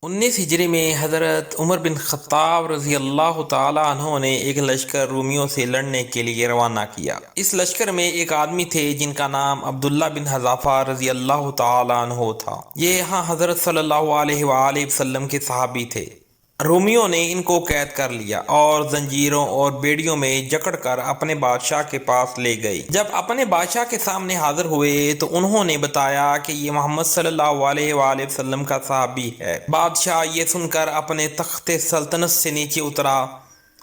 19 ہجری میں حضرت عمر بن خطاب رضی اللہ تعالی عنہ نے ایک لشکر رومیوں سے لڑنے کے لیے روانہ کیا۔ اس لشکر میں ایک آدمی تھے جن کا نام عبداللہ بن حذافہ رضی اللہ تعالی عنہ تھا۔ یہ یہاں حضرت صلی اللہ علیہ وآلہ وسلم کے صحابی تھے۔ رومیوں نے ان کو قید کر لیا اور زنجیروں اور بیڑیوں میں جکڑ کر اپنے بادشاہ کے پاس لے گئے۔ جب اپنے بادشاہ کے سامنے حاضر ہوئے تو انہوں نے بتایا کہ یہ محمد صلی اللہ علیہ وآلہ وسلم کا صحابی ہے۔ بادشاہ یہ سن کر اپنے تخت سلطنت سے نیچے اترا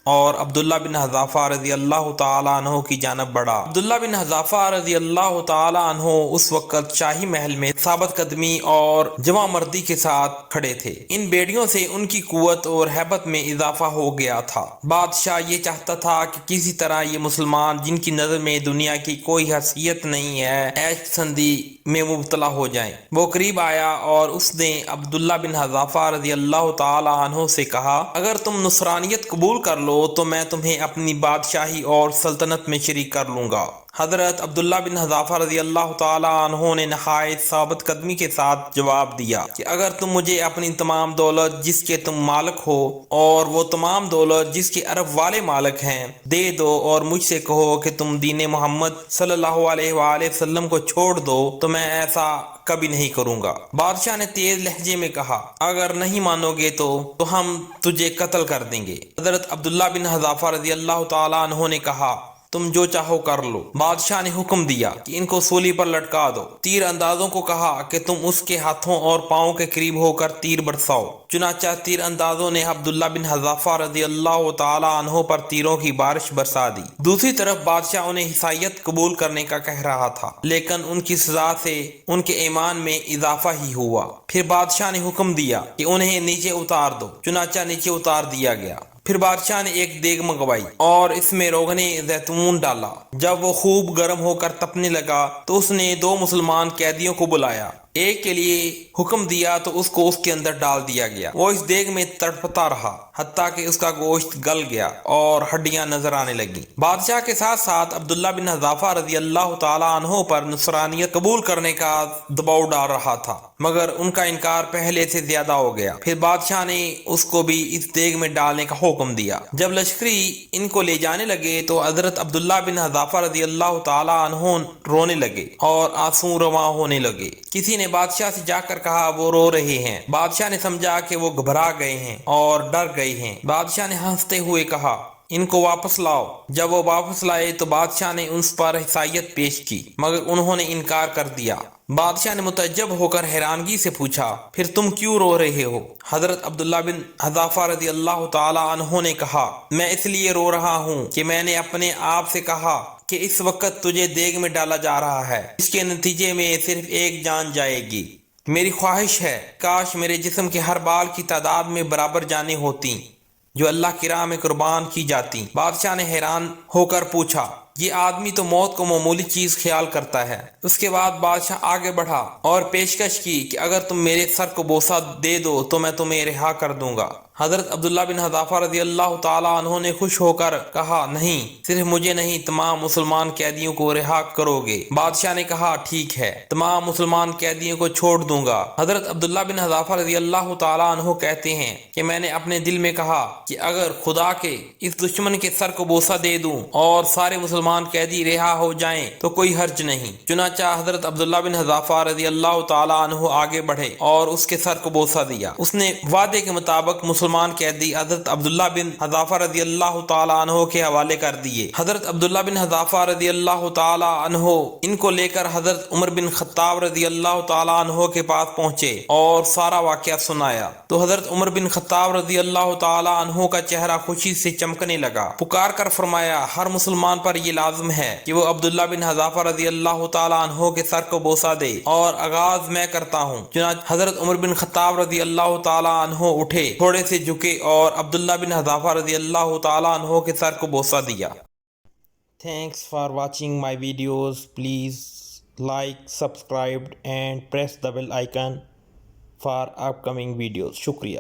اور عبداللہ بن حذافہ رضی اللہ تعالیٰ عنہ کی جانب بڑھا۔ عبداللہ بن حذافہ رضی اللہ تعالیٰ عنہ اس وقت شاہی محل میں ثابت قدمی اور جواں مردی کے ساتھ کھڑے تھے۔ ان بیڑیوں سے ان کی قوت اور ہیبت میں اضافہ ہو گیا تھا۔ بادشاہ یہ چاہتا تھا کہ کسی طرح یہ مسلمان جن کی نظر میں دنیا کی کوئی حیثیت نہیں ہے، عیش پسندی میں مبتلا ہو جائیں۔ وہ قریب آیا اور اس نے عبداللہ بن حذافہ رضی اللہ تعالیٰ عنہ سے کہا، اگر تم نصرانیت قبول کر لو تو میں تمہیں اپنی بادشاہی اور سلطنت میں شریک کر لوں گا۔ حضرت عبداللہ بن حذافہ رضی اللہ تعالیٰ عنہ نے نہایت ثابت قدمی کے ساتھ جواب دیا کہ اگر تم مجھے اپنی تمام دولت جس کے تم مالک ہو اور وہ تمام دولت جس کے عرب والے مالک ہیں دے دو اور مجھ سے کہو کہ تم دین محمد صلی اللہ علیہ وآلہ وسلم کو چھوڑ دو تو میں ایسا کبھی نہیں کروں گا۔ بادشاہ نے تیز لہجے میں کہا، اگر نہیں مانو گے تو ہم تجھے قتل کر دیں گے۔ حضرت عبداللہ بن حذافہ رضی اللہ تعالیٰ عنہ نے کہا، تم جو چاہو کر لو۔ بادشاہ نے حکم دیا کہ ان کو سولی پر لٹکا دو۔ تیر اندازوں کو کہا کہ تم اس کے ہاتھوں اور پاؤں کے قریب ہو کر تیر برساؤ۔ چنانچہ تیر اندازوں نے عبداللہ بن حذافہ رضی اللہ تعالی عنہ پر تیروں کی بارش برسا دی۔ دوسری طرف بادشاہ انہیں عیسائیت قبول کرنے کا کہہ رہا تھا، لیکن ان کی سزا سے ان کے ایمان میں اضافہ ہی ہوا۔ پھر بادشاہ نے حکم دیا کہ انہیں نیچے اتار دو۔ چنانچہ نیچے اتار دیا گیا۔ پھر بادشاہ نے ایک دیگ منگوائی اور اس میں روغن زیتون ڈالا۔ جب وہ خوب گرم ہو کر تپنے لگا تو اس نے 2 مسلمان قیدیوں کو بلایا۔ ایک کے لیے حکم دیا تو اس کو اس کے اندر ڈال دیا گیا۔ وہ اس دیگ میں تڑپتا رہا حتیٰ کہ اس کا گوشت گل گیا اور ہڈیاں نظر آنے لگیں۔ بادشاہ کے ساتھ ساتھ عبداللہ بن حذافہ رضی اللہ تعالی عنہ پر نصرانیت قبول کرنے کا دباؤ ڈال رہا تھا، مگر ان کا انکار پہلے سے زیادہ ہو گیا۔ پھر بادشاہ نے اس کو بھی اس دیگ میں ڈالنے کا حکم دیا۔ جب لشکری ان کو لے جانے لگے تو حضرت عبداللہ بن حذافہ رضی اللہ تعالی عنہ رونے لگے اور آنسو رواں ہونے لگے۔ کسی نے بادشاہ سے جا کر کہا وہ رو رہے ہیں۔ بادشاہ نے سمجھا کہ وہ گھبرا گئے ہیں اور ڈر گئے ہیں۔ بادشاہ نے ہنستے ہوئے کہا، ان کو واپس لاؤ۔ جب وہ واپس لائے تو بادشاہ نے ان پر عیسائیت پیش کی، مگر انہوں نے انکار کر دیا۔ بادشاہ نے متعجب ہو کر حیرانگی سے پوچھا، پھر تم کیوں رو رہے ہو؟ حضرت عبداللہ بن حذافہ رضی اللہ تعالی عنہ نے کہا، میں اس لیے رو رہا ہوں کہ میں نے اپنے آپ سے کہا کہ اس وقت تجھے دیگ میں ڈالا جا رہا ہے، اس کے نتیجے میں صرف ایک جان جائے گی۔ میری خواہش ہے کاش میرے جسم کے ہر بال کی تعداد میں برابر جانیں ہوتی جو اللہ کی راہ میں قربان کی جاتی۔ بادشاہ نے حیران ہو کر پوچھا، یہ آدمی تو موت کو معمولی چیز خیال کرتا ہے۔ اس کے بعد بادشاہ آگے بڑھا اور پیشکش کی کہ اگر تم میرے سر کو بوسہ دے دو تو میں تمہیں رہا کر دوں گا۔ حضرت عبداللہ بن حذافہ رضی اللہ تعالی عنہ نے خوش ہو کر کہا، نہیں، صرف مجھے نہیں، تمام مسلمان قیدیوں کو رہا کرو گے۔ بادشاہ نے کہا، ٹھیک ہے، تمام مسلمان قیدیوں کو چھوڑ دوں گا۔ حضرت عبداللہ بن حذافہ رضی اللہ تعالی عنہ کہتے ہیں کہ میں نے اپنے دل میں کہا کہ اگر خدا کے اس دشمن کے سر کو بوسہ دے دوں اور سارے مسلمان قیدی رہا ہو جائیں تو کوئی حرج نہیں۔ چنانچہ حضرت عبداللہ بن حذافہ رضی اللہ تعالی عنہ آگے بڑھے اور اس کے سر کو بوسہ دیا۔ اس نے وعدے کے مطابق مسلمان قیدی حضرت عبداللہ بن حذافہ رضی اللہ تعالی عنہ کے حوالے کر دیے۔ حضرت عبداللہ بن حذافہ رضی اللہ تعالی عنہ ان کو لے کر حضرت عمر بن خطاب رضی اللہ تعالی عنہ کے پاس پہنچے اور سارا واقعہ سنایا تو حضرت عمر بن خطاب رضی اللہ تعالی عنہ کا چہرہ خوشی سے چمکنے لگا۔ پکار کر فرمایا، ہر مسلمان پر یہ لازم ہے کہ وہ عبداللہ بن حذافہ رضی اللہ تعالی عنہ کے سر کو بوسہ دے، اور آغاز میں کرتا ہوں۔ چنانچہ حضرت عمر بن خطاب رضی اللہ تعالی عنہ اٹھے، تھوڑے سے جھکے اور عبداللہ بن حذافہ رضی اللہ تعالی عنہ کے سر کو بوسہ دیا۔ Thanks for watching my videos. Please like, subscribe and press the bell icon for upcoming videos. شکریہ۔